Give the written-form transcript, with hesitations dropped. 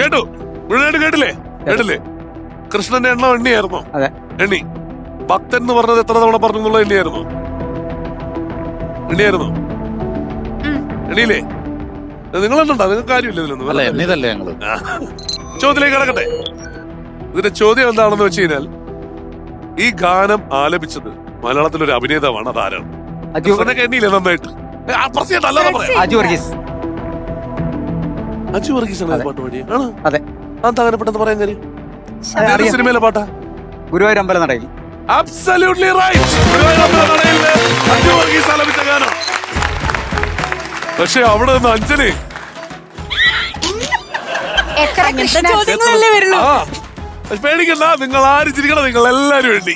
കേട്ടു മുഴുവനായിട്ട് കേട്ടില്ലേ? കേട്ടില്ലേ? കൃഷ്ണന്റെ എണ്ണം എണ്ണിയായിരുന്നോ? അതെ. എണ്ണി. ഭക്തൻ എന്ന് പറഞ്ഞത് എത്ര തവണ പറഞ്ഞു എന്നുള്ള എണ്ണിയായിരുന്നോ? എണ്ണിയായിരുന്നോ? എണ്ണിയില്ലേ? നിങ്ങൾ എണ്ണണ്ട, നിങ്ങൾക്ക് കാര്യമില്ല ഇതിലൊന്നും. ചോദ്യത്തിലേക്ക് കിടക്കട്ടെ. ഇതിന്റെ ചോദ്യം എന്താണെന്ന് വെച്ച് കഴിഞ്ഞാൽ, ഈ ഗാനം ആലപിച്ചത് മലയാളത്തിലൊരു അഭിനേതാവാണ്. അതാരാണ്? കൃഷ്ണനൊക്കെ എണ്ണിയില്ലേ നന്നായിട്ട്? അല്ലാതെ പറയാം. അജു വർഗീസ്. അജു വർഗീസ് ആണ് പാട്ട് പാടിയ? അതെ. അതെന്താ അങ്ങനെ പെട്ടെന്ന് പറയാൻ കാര്യം? സിനിമയിലെ പാട്ടാ? ഗുരുവായൂർ അമ്പലനടയിൽ. Absolutely right. ഗുരുവായൂർ അമ്പലനടയിൽ അജു വർഗീസ് ആലപിച്ച ഗാനം. പക്ഷെ അവിടെ നിന്ന് അഞ്ജലി ചോദ്യങ്ങളല്ലേ വരുള്ളൂ. പേടിക്കണ്ട, നിങ്ങൾ ആര് ചിരിക്കണം, നിങ്ങൾ എല്ലാരും വേണ്ടി